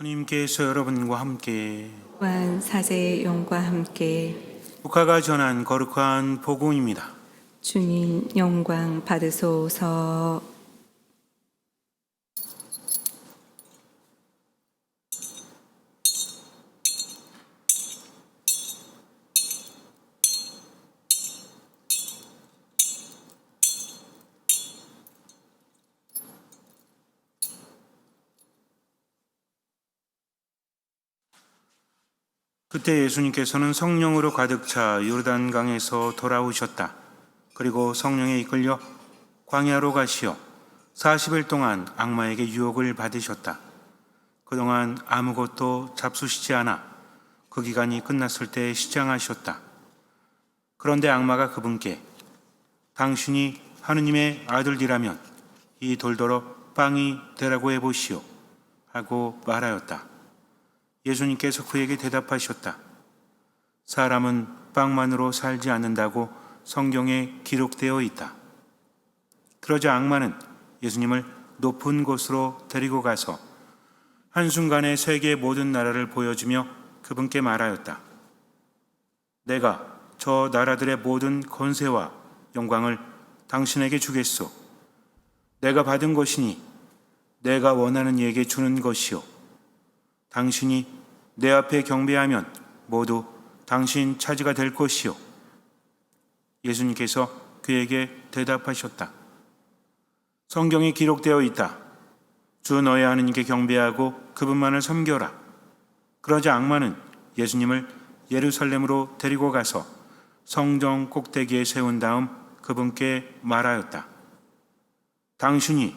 주님께서 여러분과 함께 또한 사제의 영과 함께 루카가 전한 거룩한 복음입니다. 주님 영광 받으소서. 그때 예수님께서는 성령으로 가득 차 요르단강에서 돌아오셨다. 그리고 성령에 이끌려 광야로 가시어 40일 동안 악마에게 유혹을 받으셨다. 그동안 아무것도 잡수시지 않아 그 기간이 끝났을 때 시장하셨다. 그런데 악마가 그분께 당신이 하느님의 아들이라면 이 돌더러 빵이 되라고 해보시오 하고 말하였다. 예수님께서 그에게 대답하셨다. 사람은 빵만으로 살지 않는다고 성경에 기록되어 있다. 그러자 악마는 예수님을 높은 곳으로 데리고 가서 한순간에 세계의 모든 나라를 보여주며 그분께 말하였다. 내가 저 나라들의 모든 권세와 영광을 당신에게 주겠소. 내가 받은 것이니 내가 원하는 이에게 주는 것이요. 당신이 내 앞에 경배하면 모두 당신 차지가 될 것이요. 예수님께서 그에게 대답하셨다. 성경에 기록되어 있다. 주 너의 하느님께 경배하고 그분만을 섬겨라. 그러자 악마는 예수님을 예루살렘으로 데리고 가서 성정 꼭대기에 세운 다음 그분께 말하였다. 당신이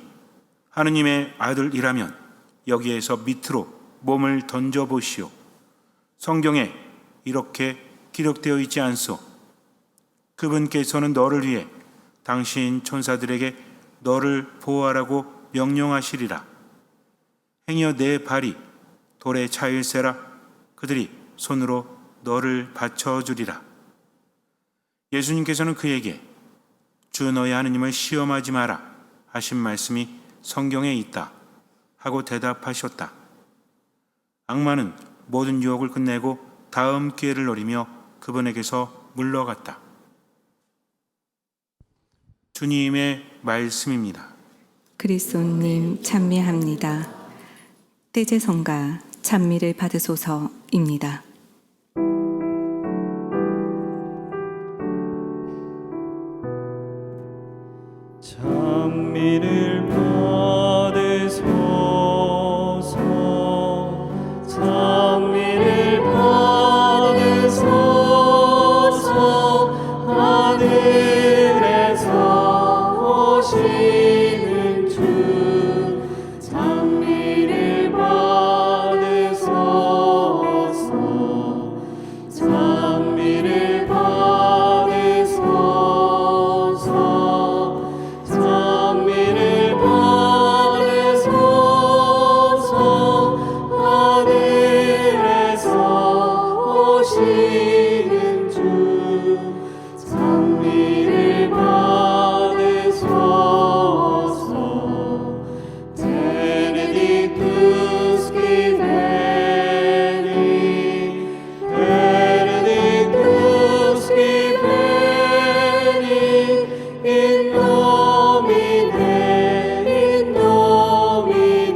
하느님의 아들이라면 여기에서 밑으로 몸을 던져보시오. 성경에 이렇게 기록되어 있지 않소. 그분께서는 너를 위해 당신 천사들에게 너를 보호하라고 명령하시리라. 행여 내 발이 돌에 차일세라 그들이 손으로 너를 받쳐주리라. 예수님께서는 그에게 주 너의 하느님을 시험하지 마라 하신 말씀이 성경에 있다 하고 대답하셨다. 악마는 모든 유혹을 끝내고 다음 기회를 노리며 그분에게서 물러갔다. 주님의 말씀입니다. 그리스도님 찬미합니다. 떼제성가 찬미를 받으소서입니다. 찬미를 받으소서. 찬미를 받으소서. 하늘에서 오시는 주 찬미를 받으소서. 찬미를 받으소서. 찬미를 받으소서. 하늘에서 오시는 주 찬미를 받으소서. Benedictus qui veni, Benedictus qui veni, in nomine, in nomine,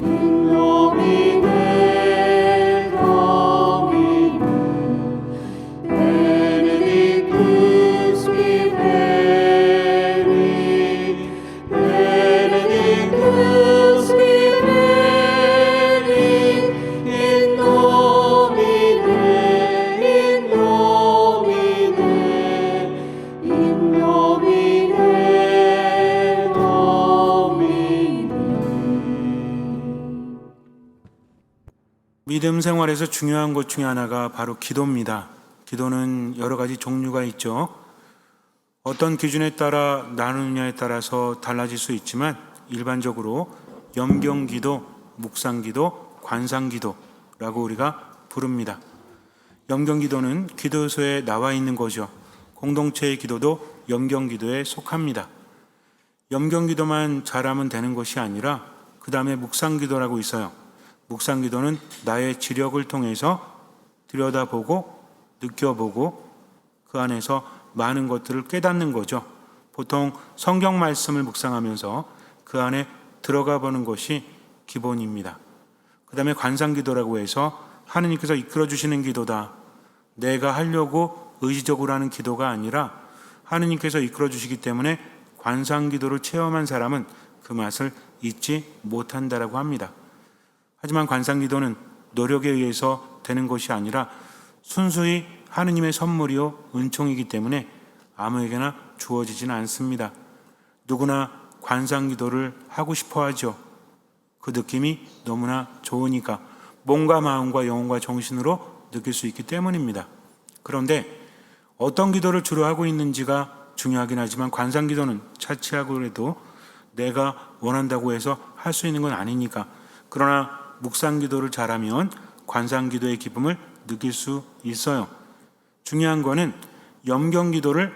in nomine Domini. Benedictus qui veni, Benedictus qui veni, in nomine, in nomine, in nomine Domini. 믿음 생활에서 중요한 것 중에 하나가 바로 기도입니다. 기도는 여러 가지 종류가 있죠. 어떤 기준에 따라 나누느냐에 따라서 달라질 수 있지만 일반적으로 염경기도, 묵상기도, 관상기도라고 우리가 부릅니다. 염경기도는 기도소에 나와 있는 거죠. 공동체의 기도도 염경기도에 속합니다. 염경기도만 잘하면 되는 것이 아니라 그 다음에 묵상기도라고 있어요. 묵상 기도는 나의 지력을 통해서 들여다보고 느껴보고 그 안에서 많은 것들을 깨닫는 거죠. 보통 성경 말씀을 묵상하면서 그 안에 들어가 보는 것이 기본입니다. 그 다음에 관상기도라고 해서 하느님께서 이끌어 주시는 기도다. 내가 하려고 의지적으로 하는 기도가 아니라 하느님께서 이끌어 주시기 때문에 관상기도를 체험한 사람은 그 맛을 잊지 못한다라고 합니다. 하지만 관상기도는 노력에 의해서 되는 것이 아니라 순수히 하느님의 선물이요 은총이기 때문에 아무에게나 주어지지는 않습니다. 누구나 관상기도를 하고 싶어 하죠. 그 느낌이 너무나 좋으니까 몸과 마음과 영혼과 정신으로 느낄 수 있기 때문입니다. 그런데 어떤 기도를 주로 하고 있는지가 중요하긴 하지만 관상기도는 차치하고 해도 내가 원한다고 해서 할 수 있는 건 아니니까. 그러나 묵상기도를 잘하면 관상기도의 기쁨을 느낄 수 있어요. 중요한 거는 염경기도를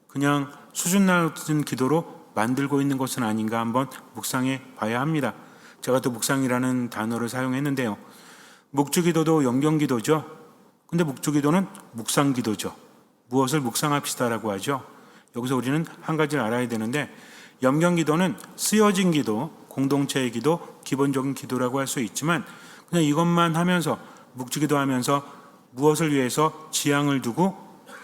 그냥 수준 낮은 기도로 만들고 있는 것은 아닌가 한번 묵상해 봐야 합니다. 제가 또 묵상이라는 단어를 사용했는데요. 묵주기도도 염경기도죠. 근데 묵주기도는 묵상기도죠. 무엇을 묵상합시다라고 하죠. 여기서 우리는 한 가지를 알아야 되는데 염경기도는 쓰여진 기도, 공동체의 기도, 기본적인 기도라고 할 수 있지만 그냥 이것만 하면서 묵주기도 하면서 무엇을 위해서 지향을 두고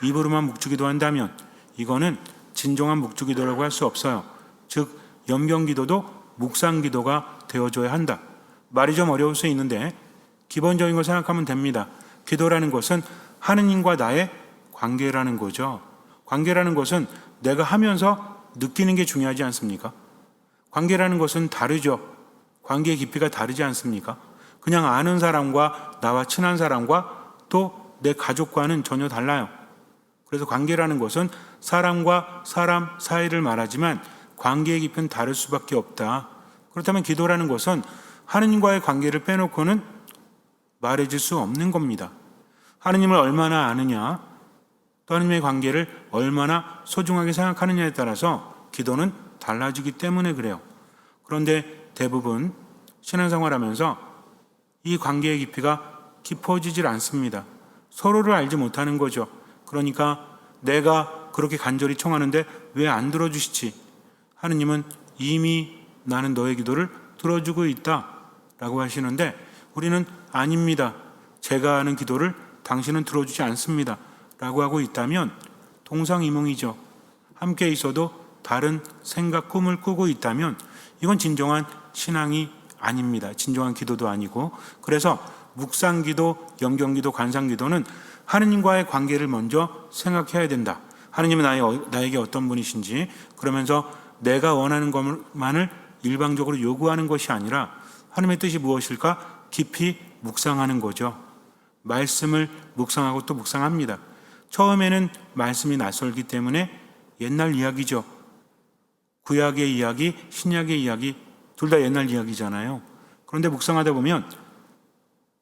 입으로만 묵주기도 한다면 이거는 진정한 묵주기도라고 할 수 없어요. 즉 염경기도도 묵상기도가 되어줘야 한다. 말이 좀 어려울 수 있는데 기본적인 걸 생각하면 됩니다. 기도라는 것은 하느님과 나의 관계라는 거죠. 관계라는 것은 내가 하면서 느끼는 게 중요하지 않습니까? 관계라는 것은 다르죠. 관계의 깊이가 다르지 않습니까? 그냥 아는 사람과 나와 친한 사람과 또 내 가족과는 전혀 달라요. 그래서 관계라는 것은 사람과 사람 사이를 말하지만 관계의 깊이는 다를 수밖에 없다. 그렇다면 기도라는 것은 하느님과의 관계를 빼놓고는 말해줄 수 없는 겁니다. 하느님을 얼마나 아느냐, 또 하느님의 관계를 얼마나 소중하게 생각하느냐에 따라서 기도는 달라지기 때문에 그래요. 그런데 대부분 신앙생활하면서 이 관계의 깊이가 깊어지질 않습니다. 서로를 알지 못하는 거죠. 그러니까 내가 그렇게 간절히 청하는데 왜 안 들어주시지? 하느님은 이미 나는 너의 기도를 들어주고 있다 라고 하시는데 우리는 아닙니다. 제가 하는 기도를 당신은 들어주지 않습니다 라고 하고 있다면 동상이몽이죠. 함께 있어도 다른 생각, 꿈을 꾸고 있다면 이건 진정한 신앙이 아닙니다. 진정한 기도도 아니고. 그래서 묵상기도, 염경기도, 관상기도는 하느님과의 관계를 먼저 생각해야 된다. 하느님은 나에게 어떤 분이신지, 그러면서 내가 원하는 것만을 일방적으로 요구하는 것이 아니라 하느님의 뜻이 무엇일까 깊이 묵상하는 거죠. 말씀을 묵상하고 또 묵상합니다. 처음에는 말씀이 낯설기 때문에 옛날 이야기죠. 구약의 이야기, 신약의 이야기 둘 다 옛날 이야기잖아요. 그런데 묵상하다 보면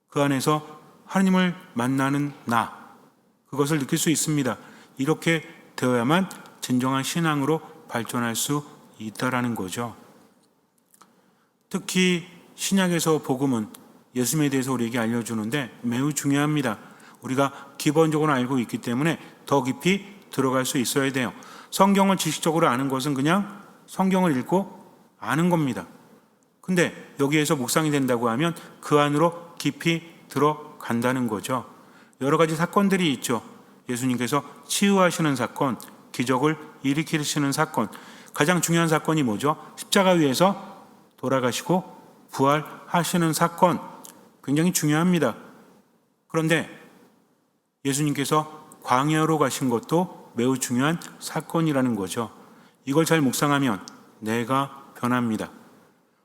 그 안에서 하느님을 만나는 나, 그것을 느낄 수 있습니다. 이렇게 되어야만 진정한 신앙으로 발전할 수 있다라는 거죠. 특히 신약에서 복음은 예수님에 대해서 우리에게 알려주는데 매우 중요합니다. 우리가 기본적으로 알고 있기 때문에 더 깊이 들어갈 수 있어야 돼요. 성경을 지식적으로 아는 것은 그냥 성경을 읽고 아는 겁니다. 근데 여기에서 묵상이 된다고 하면 그 안으로 깊이 들어간다는 거죠. 여러 가지 사건들이 있죠. 예수님께서 치유하시는 사건, 기적을 일으키시는 사건, 가장 중요한 사건이 뭐죠? 십자가 위에서 돌아가시고 부활하시는 사건, 굉장히 중요합니다. 그런데 예수님께서 광야로 가신 것도 매우 중요한 사건이라는 거죠. 이걸 잘 묵상하면 내가 변합니다.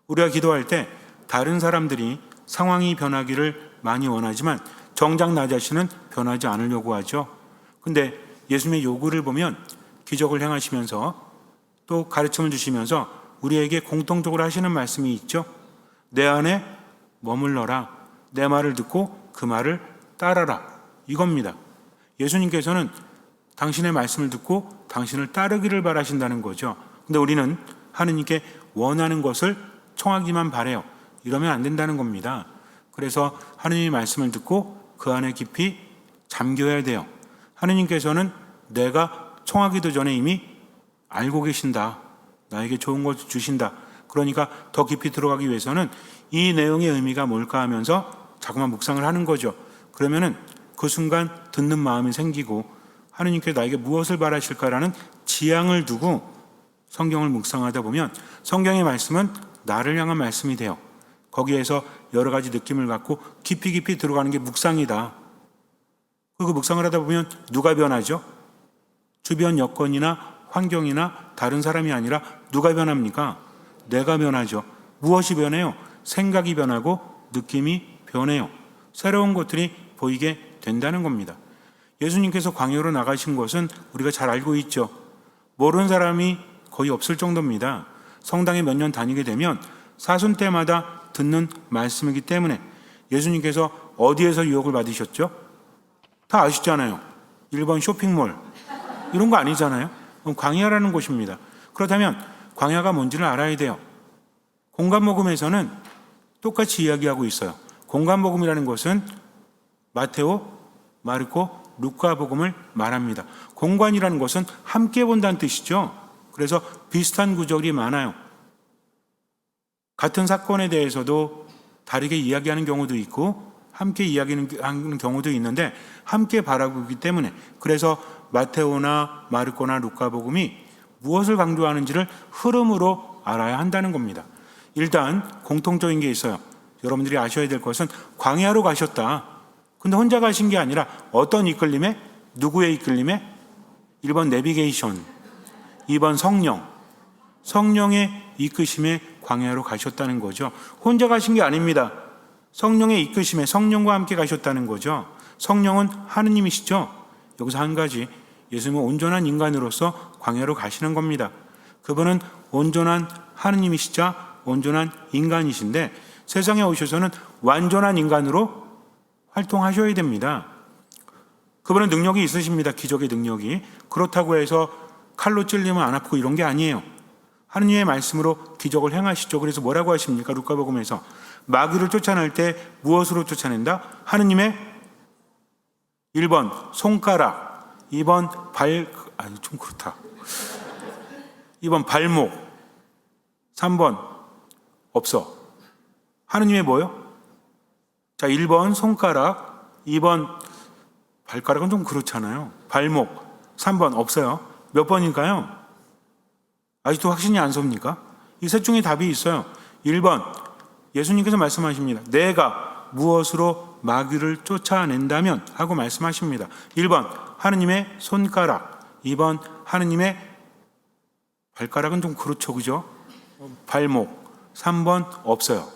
우리가 기도할 때 다른 사람들이 상황이 변하기를 많이 원하지만 정작 나 자신은 변하지 않으려고 하죠. 근데 예수님의 요구를 보면 기적을 행하시면서 또 가르침을 주시면서 우리에게 공통적으로 하시는 말씀이 있죠. 내 안에 머물러라. 내 말을 듣고 그 말을 따라라. 이겁니다. 예수님께서는 당신의 말씀을 듣고 당신을 따르기를 바라신다는 거죠. 근데 우리는 하느님께 원하는 것을 청하기만 바래요. 이러면 안 된다는 겁니다. 그래서 하느님의 말씀을 듣고 그 안에 깊이 잠겨야 돼요. 하느님께서는 내가 청하기도 전에 이미 알고 계신다. 나에게 좋은 것을 주신다. 그러니까 더 깊이 들어가기 위해서는 이 내용의 의미가 뭘까 하면서 자꾸만 묵상을 하는 거죠. 그러면은 그 순간 듣는 마음이 생기고 하느님께 나에게 무엇을 바라실까라는 지향을 두고 성경을 묵상하다 보면 성경의 말씀은 나를 향한 말씀이 돼요. 거기에서 여러 가지 느낌을 갖고 깊이 들어가는 게 묵상이다. 그리고 묵상을 하다 보면 누가 변하죠? 주변 여건이나 환경이나 다른 사람이 아니라 누가 변합니까? 내가 변하죠. 무엇이 변해요? 생각이 변하고 느낌이 변해요. 새로운 것들이 보이게 된다는 겁니다. 예수님께서 광야로 나가신 것은 우리가 잘 알고 있죠. 모르는 사람이 거의 없을 정도입니다. 성당에 몇 년 다니게 되면 사순 때마다 듣는 말씀이기 때문에 예수님께서 어디에서 유혹을 받으셨죠? 다 아시잖아요. 1번 쇼핑몰 이런 거 아니잖아요. 광야라는 곳입니다. 그렇다면 광야가 뭔지를 알아야 돼요. 공간복음에서는 똑같이 이야기하고 있어요. 공간복음이라는 것은 마테오, 마르코, 루카복음을 말합니다. 공간이라는 것은 함께 본다는 뜻이죠. 그래서 비슷한 구절이 많아요. 같은 사건에 대해서도 다르게 이야기하는 경우도 있고 함께 이야기하는 경우도 있는데 함께 바라보기 때문에 그래서 마테오나 마르코나 루카복음이 무엇을 강조하는지를 흐름으로 알아야 한다는 겁니다. 일단 공통적인 게 있어요. 여러분들이 아셔야 될 것은 광야로 가셨다. 근데 혼자 가신 게 아니라 어떤 이끌림에? 누구의 이끌림에? 1번 내비게이션, 2번 성령, 성령의 이끄심에 광야로 가셨다는 거죠. 혼자 가신 게 아닙니다. 성령의 이끄심에 성령과 함께 가셨다는 거죠. 성령은 하느님이시죠. 여기서 한 가지, 예수님은 온전한 인간으로서 광야로 가시는 겁니다. 그분은 온전한 하느님이시자 온전한 인간이신데 세상에 오셔서는 완전한 인간으로 활동하셔야 됩니다. 그분은 능력이 있으십니다. 기적의 능력이. 그렇다고 해서 칼로 찔리면 안 아프고 이런 게 아니에요. 하느님의 말씀으로 기적을 행하시죠. 그래서 뭐라고 하십니까? 루카복음에서 마귀를 쫓아낼 때 무엇으로 쫓아낸다? 하느님의 1번 손가락, 2번 좀 그렇다. 2번 발목, 3번 없어. 하느님의 뭐요? 자, 1번 손가락, 2번 발가락은 좀 그렇잖아요. 발목, 3번 없어요. 몇 번일까요? 아직도 확신이 안 섭니까? 이 셋 중에 답이 있어요. 1번 예수님께서 말씀하십니다. 내가 무엇으로 마귀를 쫓아낸다면 하고 말씀하십니다. 1번 하느님의 손가락, 2번 하느님의 발가락은 좀 그렇죠, 그죠? 발목, 3번 없어요.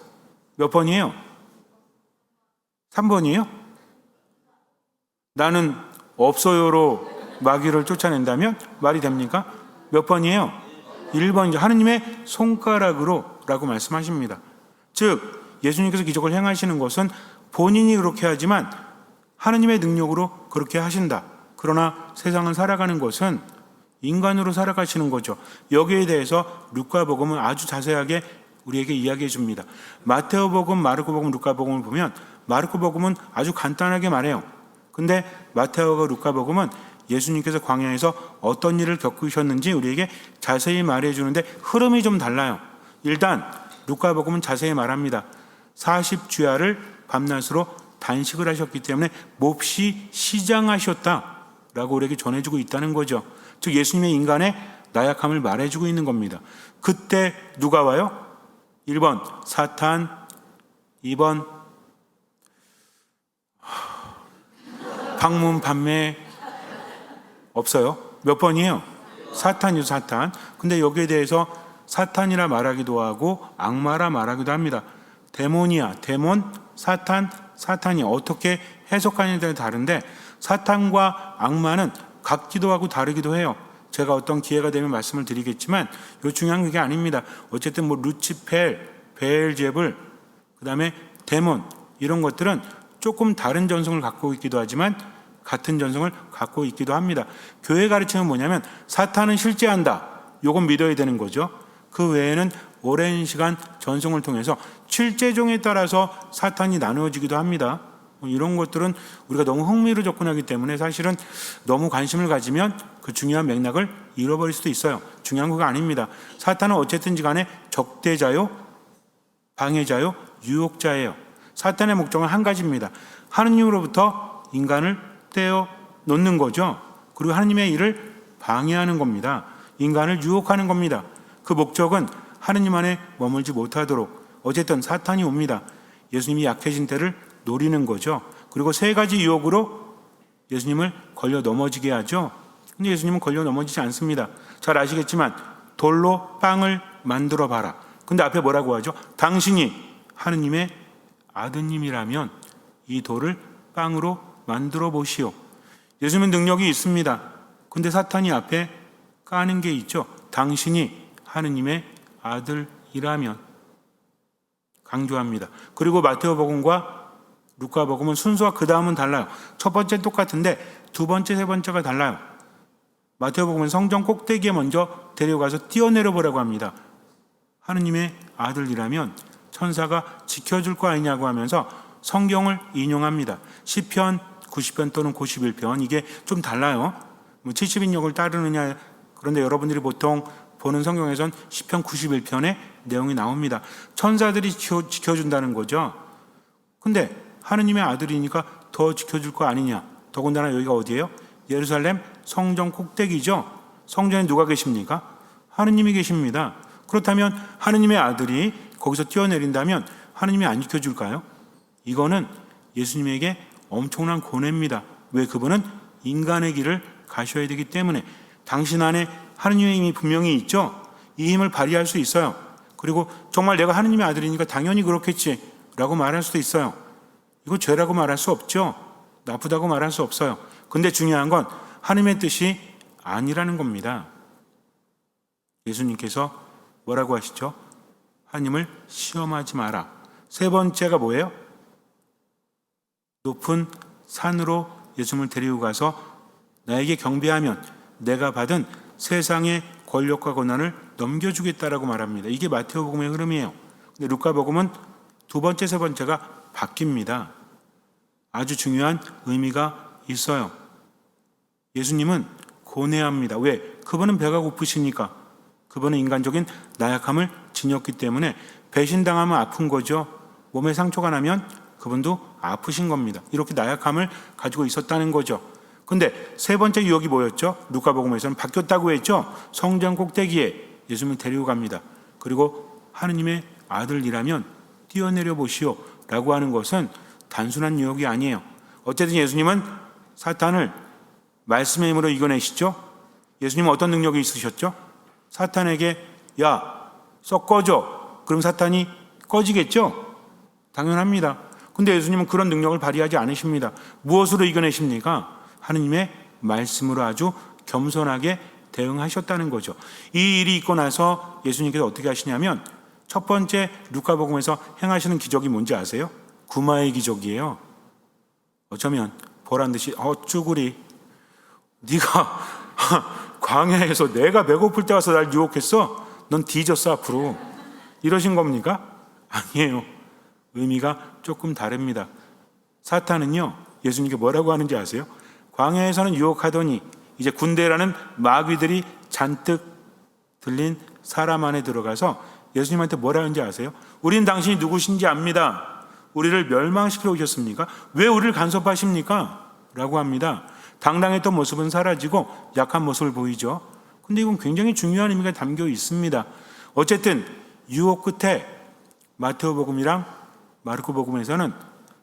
몇 번이에요? 3번이에요? 나는 없어요로 마귀를 쫓아낸다면 말이 됩니까? 몇 번이에요? 1번이죠. 하느님의 손가락으로 라고 말씀하십니다. 즉 예수님께서 기적을 행하시는 것은 본인이 그렇게 하지만 하느님의 능력으로 그렇게 하신다. 그러나 세상을 살아가는 것은 인간으로 살아가시는 거죠. 여기에 대해서 루카복음은 아주 자세하게 우리에게 이야기해 줍니다. 마테오복음, 마르코복음, 루카복음을 보면 마르코복음은 아주 간단하게 말해요. 근데 마테오와 루카복음은 예수님께서 광야에서 어떤 일을 겪으셨는지 우리에게 자세히 말해주는데 흐름이 좀 달라요. 일단 루카복음은 자세히 말합니다. 40주야를 밤낮으로 단식을 하셨기 때문에 몹시 시장하셨다라고 우리에게 전해주고 있다는 거죠. 즉 예수님의 인간의 나약함을 말해주고 있는 겁니다. 그때 누가 와요? 1번 사탄, 2번 방문 판매 없어요. 몇 번이에요? 사탄이요, 사탄. 근데 여기에 대해서 사탄이라 말하기도 하고 악마라 말하기도 합니다. 데모니아, 데몬, 사탄, 사탄이 어떻게 해석하느냐에 따라 다른데 사탄과 악마는 같기도 하고 다르기도 해요. 제가 어떤 기회가 되면 말씀을 드리겠지만 요 중요한 게 아닙니다. 어쨌든 뭐 루치펠, 베엘제불, 그 다음에 데몬 이런 것들은 조금 다른 전성을 갖고 있기도 하지만 같은 전성을 갖고 있기도 합니다. 교회 가르침은 뭐냐면 사탄은 실제한다. 요건 믿어야 되는 거죠. 그 외에는 오랜 시간 전송을 통해서 칠제종에 따라서 사탄이 나누어지기도 합니다. 이런 것들은 우리가 너무 흥미로 접근하기 때문에 사실은 너무 관심을 가지면 그 중요한 맥락을 잃어버릴 수도 있어요. 중요한 거 아닙니다. 사탄은 어쨌든지 간에 적대자요, 방해자요, 유혹자예요. 사탄의 목적은 한 가지입니다. 하느님으로부터 인간을 떼어 놓는 거죠. 그리고 하느님의 일을 방해하는 겁니다. 인간을 유혹하는 겁니다. 그 목적은 하느님 안에 머물지 못하도록 어쨌든 사탄이 옵니다. 예수님이 약해진 때를 노리는 거죠. 그리고 세 가지 유혹으로 예수님을 걸려 넘어지게 하죠. 근데 예수님은 걸려 넘어지지 않습니다. 잘 아시겠지만 돌로 빵을 만들어 봐라. 근데 앞에 뭐라고 하죠? 당신이 하느님의 아드님이라면 이 돌을 빵으로 만들어 보시오. 예수님은 능력이 있습니다. 근데 사탄이 앞에 까는 게 있죠. 당신이 하느님의 아들이라면 강조합니다. 그리고 마태오복음과 루카복음은 순서가 그 다음은 달라요. 첫 번째 똑같은데 두 번째, 세 번째가 달라요. 마태오복음은 성전 꼭대기에 먼저 데려가서 뛰어내려 보라고 합니다. 하느님의 아들이라면 천사가 지켜줄 거 아니냐고 하면서 성경을 인용합니다. 시편 90편 또는 91편 이게 좀 달라요. 70인역을 따르느냐 그런데 여러분들이 보통 보는 성경에선 시편 91편의 내용이 나옵니다. 천사들이 지켜준다는 거죠. 근데 하느님의 아들이니까 더 지켜줄 거 아니냐. 더군다나 여기가 어디예요? 예루살렘 성전 꼭대기죠. 성전에 누가 계십니까? 하느님이 계십니다. 그렇다면 하느님의 아들이 거기서 뛰어내린다면 하느님이 안 지켜줄까요? 이거는 예수님에게 엄청난 고뇌입니다. 왜? 그분은 인간의 길을 가셔야 되기 때문에 당신 안에 하느님의 힘이 분명히 있죠. 이 힘을 발휘할 수 있어요. 그리고 정말 내가 하느님의 아들이니까 당연히 그렇겠지 라고 말할 수도 있어요. 이거 죄라고 말할 수 없죠. 나쁘다고 말할 수 없어요. 근데 중요한 건 하느님의 뜻이 아니라는 겁니다. 예수님께서 뭐라고 하시죠? 하느님을 시험하지 마라. 세 번째가 뭐예요? 높은 산으로 예수님을 데리고 가서 나에게 경배하면 내가 받은 세상의 권력과 권한을 넘겨주겠다라고 말합니다. 이게 마태오복음의 흐름이에요. 근데 루카복음은 두 번째, 세 번째가 바뀝니다. 아주 중요한 의미가 있어요. 예수님은 고뇌합니다. 왜? 그분은 배가 고프시니까. 그분은 인간적인 나약함을 지녔기 때문에 배신당하면 아픈 거죠. 몸에 상처가 나면 그분도 아프신 겁니다. 이렇게 나약함을 가지고 있었다는 거죠. 근데 세 번째 유혹이 뭐였죠? 루카복음에서는 바뀌었다고 했죠. 성전 꼭대기에 예수님을 데리고 갑니다. 그리고 하느님의 아들이라면 뛰어내려 보시오 라고 하는 것은 단순한 유혹이 아니에요. 어쨌든 예수님은 사탄을 말씀의 힘으로 이겨내시죠. 예수님은 어떤 능력이 있으셨죠? 사탄에게 야, 썩 꺼져. 그럼 사탄이 꺼지겠죠? 당연합니다. 근데 예수님은 그런 능력을 발휘하지 않으십니다. 무엇으로 이겨내십니까? 하느님의 말씀으로 아주 겸손하게 대응하셨다는 거죠. 이 일이 있고 나서 예수님께서 어떻게 하시냐면 첫 번째 루카복음에서 행하시는 기적이 뭔지 아세요? 구마의 기적이에요. 어쩌면 보란 듯이 쭈구리 네가 광야에서 내가 배고플 때 와서 날 유혹했어? 넌 뒤졌어 앞으로. 이러신 겁니까? 아니에요. 의미가 조금 다릅니다. 사탄은요 예수님께 뭐라고 하는지 아세요? 광야에서는 유혹하더니 이제 군대라는 마귀들이 잔뜩 들린 사람 안에 들어가서 예수님한테 뭐라 하는지 아세요? 우린 당신이 누구신지 압니다. 우리를 멸망시키러 오셨습니까? 왜 우리를 간섭하십니까? 라고 합니다. 당당했던 모습은 사라지고 약한 모습을 보이죠. 근데 이건 굉장히 중요한 의미가 담겨 있습니다. 어쨌든 유혹 끝에 마태오복음이랑 마르코복음에서는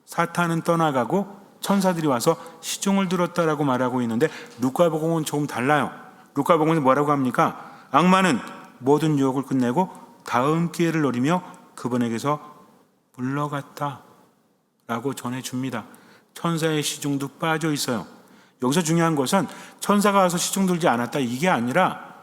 사탄은 떠나가고 천사들이 와서 시종을 들었다라고 말하고 있는데 루카복음은 조금 달라요. 루카복음은 뭐라고 합니까? 악마는 모든 유혹을 끝내고 다음 기회를 노리며 그분에게서 물러갔다 라고 전해줍니다. 천사의 시중도 빠져 있어요. 여기서 중요한 것은 천사가 와서 시중 들지 않았다 이게 아니라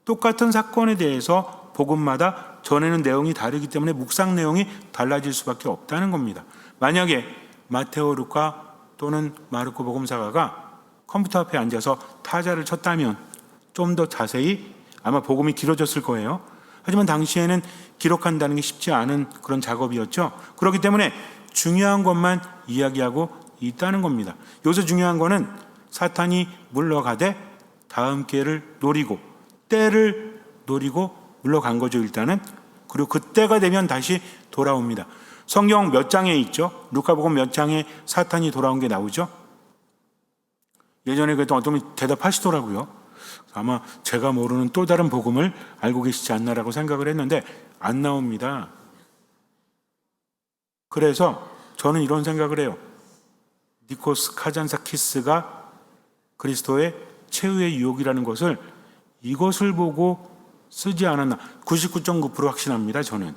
똑같은 사건에 대해서 복음마다 전해는 내용이 다르기 때문에 묵상 내용이 달라질 수밖에 없다는 겁니다. 만약에 마테오, 루카 또는 마르코 복음사가가 컴퓨터 앞에 앉아서 타자를 쳤다면 좀 더 자세히 아마 복음이 길어졌을 거예요. 하지만 당시에는 기록한다는 게 쉽지 않은 그런 작업이었죠. 그렇기 때문에 중요한 것만 이야기하고 있다는 겁니다. 여기서 중요한 거는 사탄이 물러가되 다음 기회를 노리고 때를 노리고 물러간 거죠, 일단은. 그리고 그때가 되면 다시 돌아옵니다. 성경 몇 장에 있죠? 루카복음 몇 장에 사탄이 돌아온 게 나오죠? 예전에 그랬던 어떤 분이 대답하시더라고요. 아마 제가 모르는 또 다른 복음을 알고 계시지 않나라고 생각을 했는데 안 나옵니다. 그래서 저는 이런 생각을 해요. 니코스 카잔사키스가 그리스도의 최후의 유혹이라는 것을 이것을 보고 쓰지 않았나. 99.9% 확신합니다, 저는.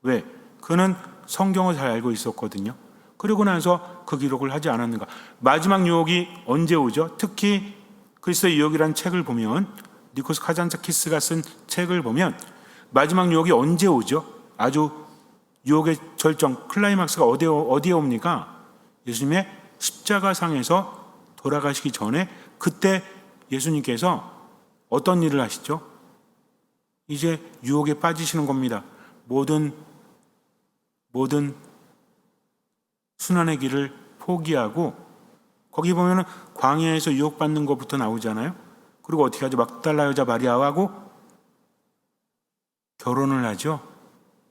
왜? 그는 성경을 잘 알고 있었거든요. 그리고 나서 그 기록을 하지 않았는가. 마지막 유혹이 언제 오죠? 특히 그리스도의 유혹이라는 책을 보면, 니코스 카잔사키스가 쓴 책을 보면 마지막 유혹이 언제 오죠? 아주 유혹의 절정, 클라이막스가 어디에 옵니까? 예수님의 십자가상에서 돌아가시기 전에 그때 예수님께서 어떤 일을 하시죠? 이제 유혹에 빠지시는 겁니다. 모든 순환의 길을 포기하고, 거기 보면은 광야에서 유혹받는 것부터 나오잖아요. 그리고 어떻게 하죠? 막달라 여자 마리아하고 결혼을 하죠.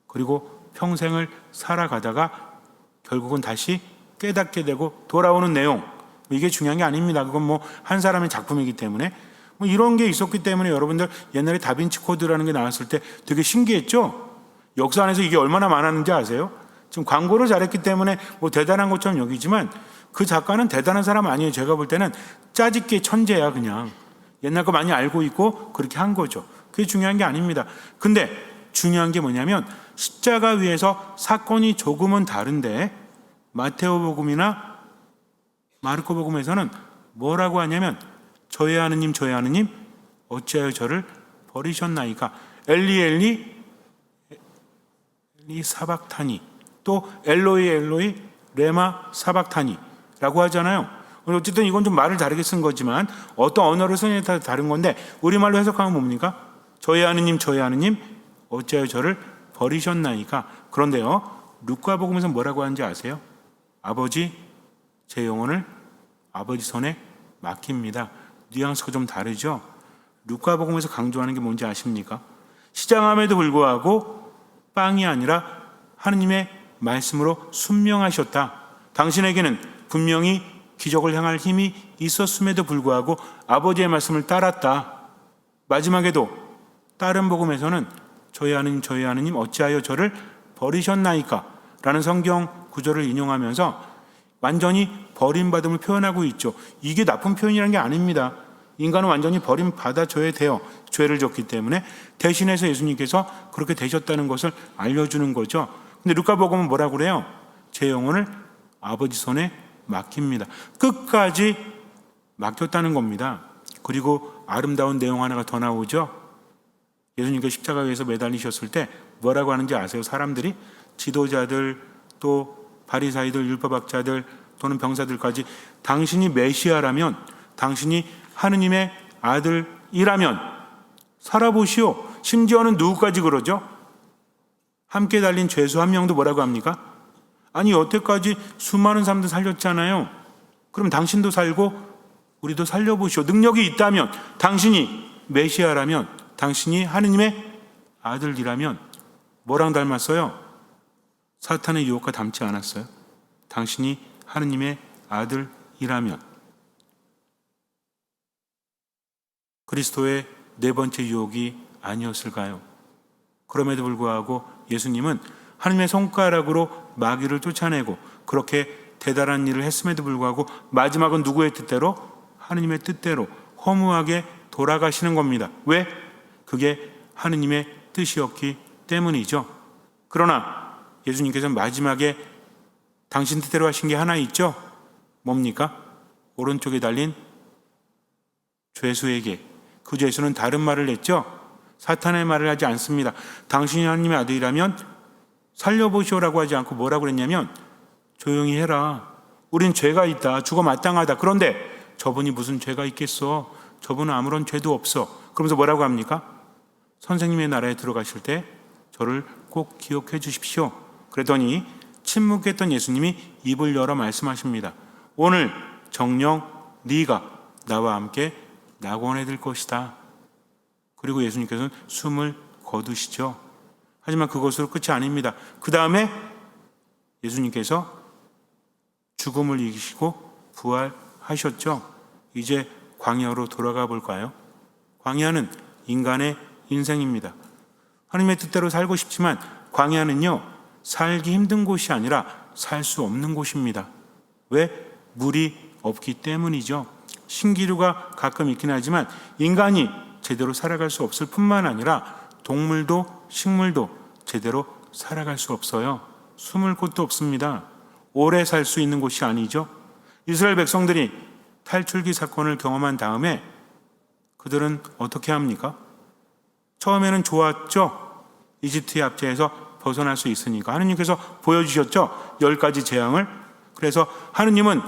그리고 평생을 살아가다가 결국은 다시 깨닫게 되고 돌아오는 내용. 이게 중요한 게 아닙니다. 그건 뭐 한 사람의 작품이기 때문에. 뭐 이런 게 있었기 때문에 여러분들 옛날에 다빈치 코드라는 게 나왔을 때 되게 신기했죠? 역사 안에서 이게 얼마나 많았는지 아세요? 지금 광고를 잘했기 때문에 뭐 대단한 것처럼 여기지만 그 작가는 대단한 사람 아니에요. 제가 볼 때는 짜집기 천재야, 그냥. 옛날 거 많이 알고 있고 그렇게 한 거죠. 그게 중요한 게 아닙니다. 근데 중요한 게 뭐냐면 십자가 위에서 사건이 조금은 다른데 마테오복음이나 마르코복음에서는 뭐라고 하냐면 저의 하느님 저의 하느님 어찌하여 저를 버리셨나이까. 엘리 엘리 사박타니, 또 엘로이 엘로이 레마 사박타니라고 하잖아요. 어쨌든 이건 좀 말을 다르게 쓴 거지만 어떤 언어를 쓰느냐에 따라 다른 건데 우리말로 해석하면 뭡니까? 저의 하느님 저의 하느님 어찌하여 저를 버리셨나이까. 그런데요, 루카복음에서 뭐라고 하는지 아세요? 아버지 제 영혼을 아버지 손에 맡깁니다. 뉘앙스가 좀 다르죠? 루카복음에서 강조하는 게 뭔지 아십니까? 시장함에도 불구하고 빵이 아니라 하느님의 말씀으로 순명하셨다. 당신에게는 분명히 기적을 향할 힘이 있었음에도 불구하고 아버지의 말씀을 따랐다. 마지막에도 다른 복음에서는 저희 하느님 어찌하여 저를 버리셨나이까 라는 성경 구절을 인용하면서 완전히 버림받음을 표현하고 있죠. 이게 나쁜 표현이라는 게 아닙니다. 인간은 완전히 버림받아줘야 돼요. 죄를 졌기 때문에. 대신해서 예수님께서 그렇게 되셨다는 것을 알려주는 거죠. 근데 루카복음은 뭐라고 그래요? 제 영혼을 아버지 손에 맡깁니다. 끝까지 맡겼다는 겁니다. 그리고 아름다운 내용 하나가 더 나오죠. 예수님께서 십자가 위에서 매달리셨을 때 뭐라고 하는지 아세요? 사람들이, 지도자들, 또 바리사이들, 율법학자들 또는 병사들까지 당신이 메시아라면, 당신이 하느님의 아들이라면 살아보시오. 심지어는 누구까지 그러죠? 함께 달린 죄수 한 명도 뭐라고 합니까? 아니 여태까지 수많은 사람들 살렸잖아요. 그럼 당신도 살고 우리도 살려보시오. 능력이 있다면, 당신이 메시아라면, 당신이 하느님의 아들이라면 뭐랑 닮았어요? 사탄의 유혹과 닮지 않았어요? 당신이 하느님의 아들이라면. 그리스도의 네 번째 유혹이 아니었을까요? 그럼에도 불구하고 예수님은 하느님의 손가락으로 마귀를 쫓아내고 그렇게 대단한 일을 했음에도 불구하고 마지막은 누구의 뜻대로? 하느님의 뜻대로 허무하게 돌아가시는 겁니다. 왜? 그게 하느님의 뜻이었기 때문이죠. 그러나 예수님께서는 마지막에 당신 뜻대로 하신 게 하나 있죠. 뭡니까? 오른쪽에 달린 죄수에게. 그 죄수는 다른 말을 했죠. 사탄의 말을 하지 않습니다. 당신이 하나님의 아들이라면 살려보시오라고 하지 않고 뭐라고 그랬냐면 조용히 해라. 우린 죄가 있다. 죽어 마땅하다. 그런데 저분이 무슨 죄가 있겠어? 저분은 아무런 죄도 없어. 그러면서 뭐라고 합니까? 선생님의 나라에 들어가실 때 저를 꼭 기억해 주십시오. 그랬더니 침묵했던 예수님이 입을 열어 말씀하십니다. 오늘 정녕 네가 나와 함께 낙원에 들 것이다. 그리고 예수님께서는 숨을 거두시죠. 하지만 그것으로 끝이 아닙니다. 그 다음에 예수님께서 죽음을 이기시고 부활하셨죠. 이제 광야로 돌아가 볼까요? 광야는 인간의 인생입니다. 하나님의 뜻대로 살고 싶지만 광야는요, 살기 힘든 곳이 아니라 살 수 없는 곳입니다. 왜? 물이 없기 때문이죠. 신기루가 가끔 있긴 하지만 인간이 제대로 살아갈 수 없을 뿐만 아니라 동물도 식물도 제대로 살아갈 수 없어요. 숨을 곳도 없습니다. 오래 살 수 있는 곳이 아니죠. 이스라엘 백성들이 탈출기 사건을 경험한 다음에 그들은 어떻게 합니까? 처음에는 좋았죠. 이집트의 압제에서 벗어날 수 있으니까 하느님께서 보여주셨죠. 10가지 재앙을. 그래서 하느님은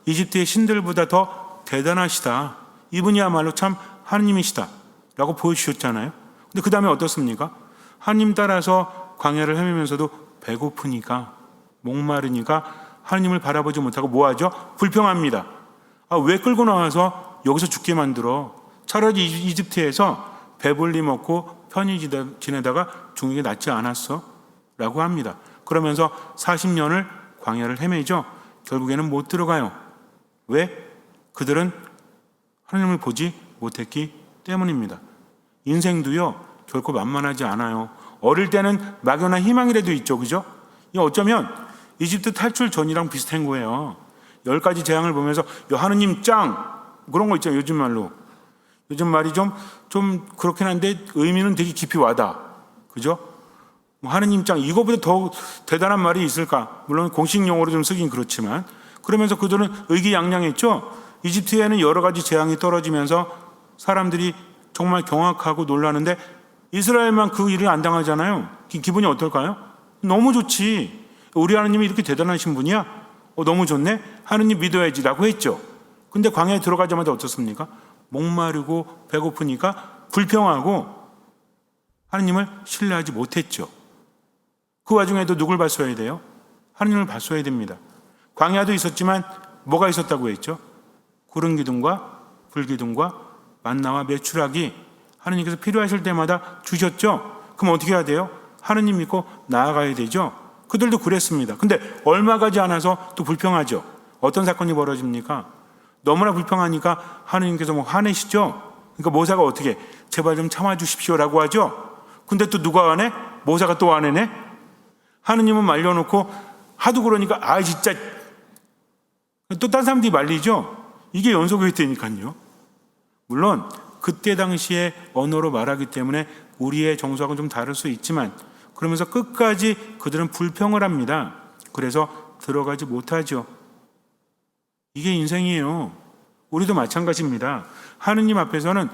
이집트의 신들보다 더 대단하시다. 이분이야말로 참 하느님이시다 라고 보여주셨잖아요. 근데 그 다음에 어떻습니까? 하느님 따라서 광야를 헤매면서도 배고프니까, 목마르니까 하느님을 바라보지 못하고 뭐하죠? 불평합니다. 왜 끌고 나와서 여기서 죽게 만들어? 차라리 이집트에서 배불리 먹고 편히 지내다가 죽는 게 낫지 않았어? 라고 합니다. 그러면서 40년을 광야를 헤매죠. 결국에는 못 들어가요. 왜? 그들은 하나님을 보지 못했기 때문입니다. 인생도요, 결코 만만하지 않아요. 어릴 때는 막연한 희망이라도 있죠. 그죠? 어쩌면 이집트 탈출 전이랑 비슷한 거예요. 10가지 재앙을 보면서 하느님 짱! 그런 거 있잖아요. 요즘 말로. 요즘 말이 좀 그렇긴 한데 의미는 되게 깊이 와닿아. 그죠? 하느님 짱, 이거보다 더 대단한 말이 있을까? 물론 공식 용어로 좀 쓰긴 그렇지만, 그러면서 그들은 의기양양했죠. 이집트에는 여러 가지 재앙이 떨어지면서 사람들이 정말 경악하고 놀라는데 이스라엘만 그 일을 안 당하잖아요. 기분이 어떨까요? 너무 좋지. 우리 하느님이 이렇게 대단하신 분이야? 너무 좋네. 하느님 믿어야지 라고 했죠. 근데 광야에 들어가자마자 어떻습니까? 목마르고 배고프니까 불평하고 하느님을 신뢰하지 못했죠. 그 와중에도 누굴 봤어야 돼요? 하느님을 봤어야 됩니다. 광야도 있었지만 뭐가 있었다고 했죠? 구름 기둥과 불 기둥과 만나와 메추라기, 하느님께서 필요하실 때마다 주셨죠. 그럼 어떻게 해야 돼요? 하느님 믿고 나아가야 되죠. 그들도 그랬습니다. 근데 얼마 가지 않아서 또 불평하죠. 어떤 사건이 벌어집니까? 너무나 불평하니까 하느님께서 화내시죠. 그러니까 모사가 어떻게 제발 좀 참아주십시오라고 하죠. 근데 또 누가 화내? 모사가 또 화내네. 하느님은 말려놓고 하도 그러니까 진짜 또 딴 사람들이 말리죠. 이게 연속이 되니까요. 물론 그때 당시에 언어로 말하기 때문에 우리의 정서하고는 좀 다를 수 있지만 그러면서 끝까지 그들은 불평을 합니다. 그래서 들어가지 못하죠. 이게 인생이에요. 우리도 마찬가지입니다. 하느님 앞에서는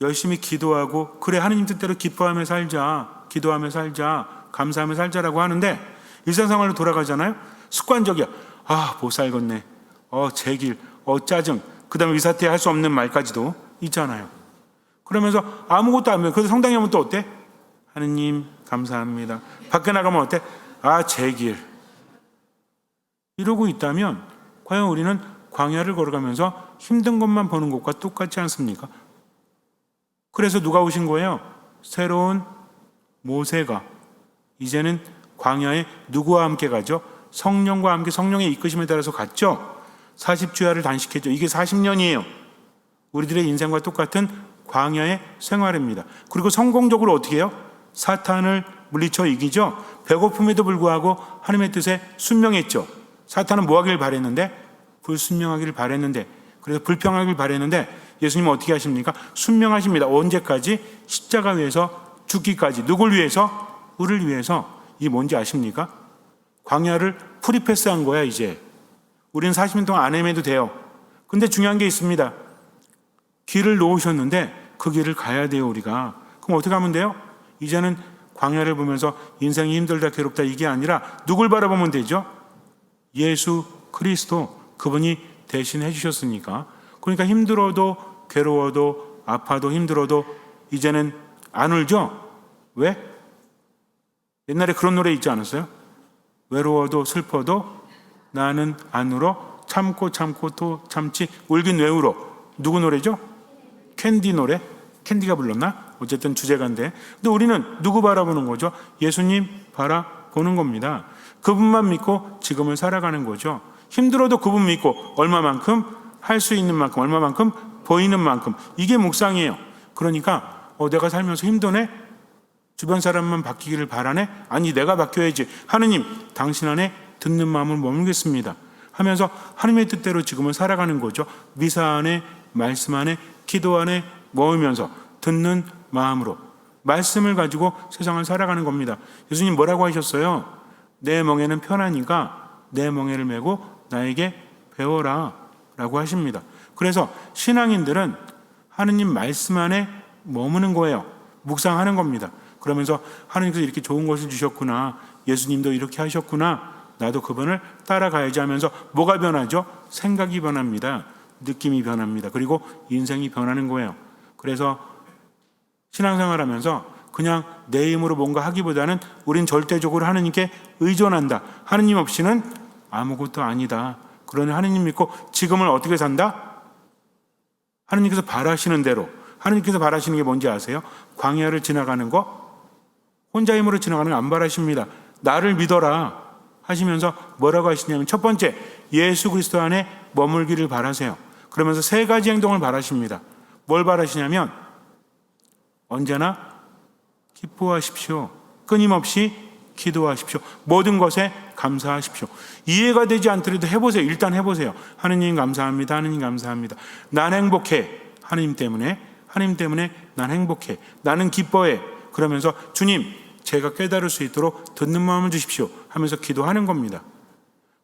열심히 기도하고 그래 하느님 뜻대로 기뻐하며 살자, 기도하며 살자, 감사하며 살자라고 하는데 일상생활로 돌아가잖아요. 습관적이야. 못 살겠네. 제길, 짜증. 그 다음에 의사퇴 할 수 없는 말까지도 있잖아요. 그러면서 아무것도 안 해요. 그래서 성당에 오면 또 어때? 하느님 감사합니다. 밖에 나가면 어때? 제길. 이러고 있다면 과연 우리는 광야를 걸어가면서 힘든 것만 보는 것과 똑같지 않습니까? 그래서 누가 오신 거예요? 새로운 모세가 이제는 광야에 누구와 함께 가죠? 성령과 함께 성령의 이끄심에 따라서 갔죠. 40주야를 단식했죠. 이게 40년이에요. 우리들의 인생과 똑같은 광야의 생활입니다. 그리고 성공적으로 어떻게 해요? 사탄을 물리쳐 이기죠. 배고픔에도 불구하고 하나님의 뜻에 순명했죠. 사탄은 뭐 하길 바랬는데? 불순명하기를 바랬는데, 그래서 불평하길 바랬는데 예수님은 어떻게 하십니까? 순명하십니다. 언제까지? 십자가 위에서 죽기까지. 누굴 위해서? 우리를 위해서. 이게 뭔지 아십니까? 광야를 프리패스한 거야 이제. 우리는 40년 동안 안 헤매도 돼요. 근데 중요한 게 있습니다. 길을 놓으셨는데 그 길을 가야 돼요 우리가. 그럼 어떻게 하면 돼요? 이제는 광야를 보면서 인생이 힘들다 괴롭다 이게 아니라 누굴 바라보면 되죠? 예수 그리스도. 그분이 대신해 주셨으니까. 그러니까 힘들어도 괴로워도 아파도 힘들어도 이제는 안 울죠? 왜? 옛날에 그런 노래 있지 않았어요? 외로워도 슬퍼도 나는 안 울어 참고 참고 또 참지 울긴 왜 울어. 누구 노래죠? 캔디 노래? 캔디가 불렀나? 어쨌든 주제가인데, 근데 우리는 누구 바라보는 거죠? 예수님 바라보는 겁니다. 그분만 믿고 지금을 살아가는 거죠. 힘들어도 그분 믿고 얼마만큼 할 수 있는 만큼, 얼마만큼 보이는 만큼, 이게 묵상이에요. 그러니까 내가 살면서 힘드네? 주변 사람만 바뀌기를 바라네? 아니 내가 바뀌어야지. 하느님 당신 안에 듣는 마음을 머물겠습니다 하면서 하나님의 뜻대로 지금을 살아가는 거죠. 미사 안에, 말씀 안에, 기도 안에 머물면서 듣는 마음으로 말씀을 가지고 세상을 살아가는 겁니다. 예수님 뭐라고 하셨어요? 내 멍에는 편하니까 내 멍에를 메고 나에게 배워라 라고 하십니다. 그래서 신앙인들은 하느님 말씀 안에 머무는 거예요. 묵상하는 겁니다. 그러면서 하느님께서 이렇게 좋은 것을 주셨구나, 예수님도 이렇게 하셨구나, 나도 그분을 따라가야지 하면서 뭐가 변하죠? 생각이 변합니다. 느낌이 변합니다. 그리고 인생이 변하는 거예요. 그래서 신앙생활 하면서 그냥 내 힘으로 뭔가 하기보다는 우린 절대적으로 하느님께 의존한다. 하느님 없이는 아무것도 아니다. 그러니 하느님 믿고 지금을 어떻게 산다? 하느님께서 바라시는 대로. 하느님께서 바라시는 게 뭔지 아세요? 광야를 지나가는 거 혼자 힘으로 지나가는 거 안 바라십니다. 나를 믿어라 하시면서 뭐라고 하시냐면, 첫 번째 예수 그리스도 안에 머물기를 바라세요. 그러면서 세 가지 행동을 바라십니다. 뭘 바라시냐면 언제나 기뻐하십시오. 끊임없이 기도하십시오. 모든 것에 감사하십시오. 이해가 되지 않더라도 해보세요. 일단 해보세요. 하느님 감사합니다. 하느님 감사합니다. 난 행복해. 하느님 때문에. 하느님 때문에 난 행복해. 나는 기뻐해. 그러면서 주님 제가 깨달을 수 있도록 듣는 마음을 주십시오 하면서 기도하는 겁니다.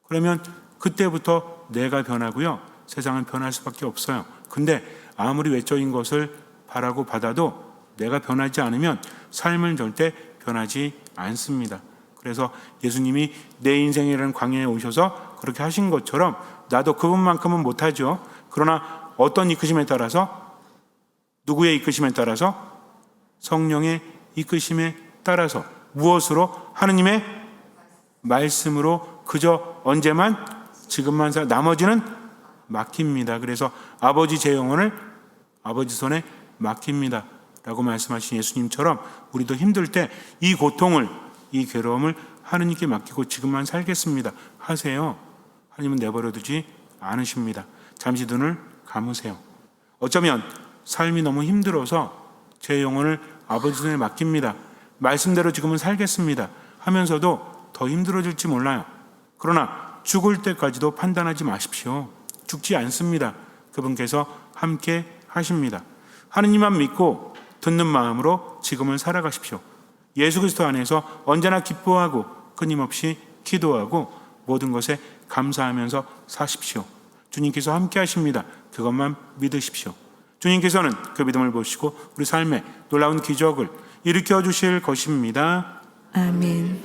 그러면 그때부터 내가 변하고요, 세상은 변할 수밖에 없어요. 근데 아무리 외적인 것을 바라고 받아도 내가 변하지 않으면 삶은 절대 변하지 않습니다. 그래서 예수님이 내 인생이라는 광야에 오셔서 그렇게 하신 것처럼 나도 그분만큼은 못하죠. 그러나 어떤 이끄심에 따라서, 누구의 이끄심에 따라서? 성령의 이끄심에 따라서. 무엇으로? 하느님의 말씀으로. 그저 언제만? 지금만 살. 나머지는 맡깁니다. 그래서 아버지 제 영혼을 아버지 손에 맡깁니다 라고 말씀하신 예수님처럼 우리도 힘들 때 이 고통을, 이 괴로움을 하느님께 맡기고 지금만 살겠습니다 하세요. 하느님은 내버려두지 않으십니다. 잠시 눈을 감으세요. 어쩌면 삶이 너무 힘들어서 제 영혼을 아버지 손에 맡깁니다, 말씀대로 지금은 살겠습니다 하면서도 더 힘들어질지 몰라요. 그러나 죽을 때까지도 판단하지 마십시오. 죽지 않습니다. 그분께서 함께 하십니다. 하느님만 믿고 듣는 마음으로 지금을 살아가십시오. 예수 그리스도 안에서 언제나 기뻐하고 끊임없이 기도하고 모든 것에 감사하면서 사십시오. 주님께서 함께 하십니다. 그것만 믿으십시오. 주님께서는 그 믿음을 보시고 우리 삶에 놀라운 기적을 일으켜 주실 것입니다. 아멘.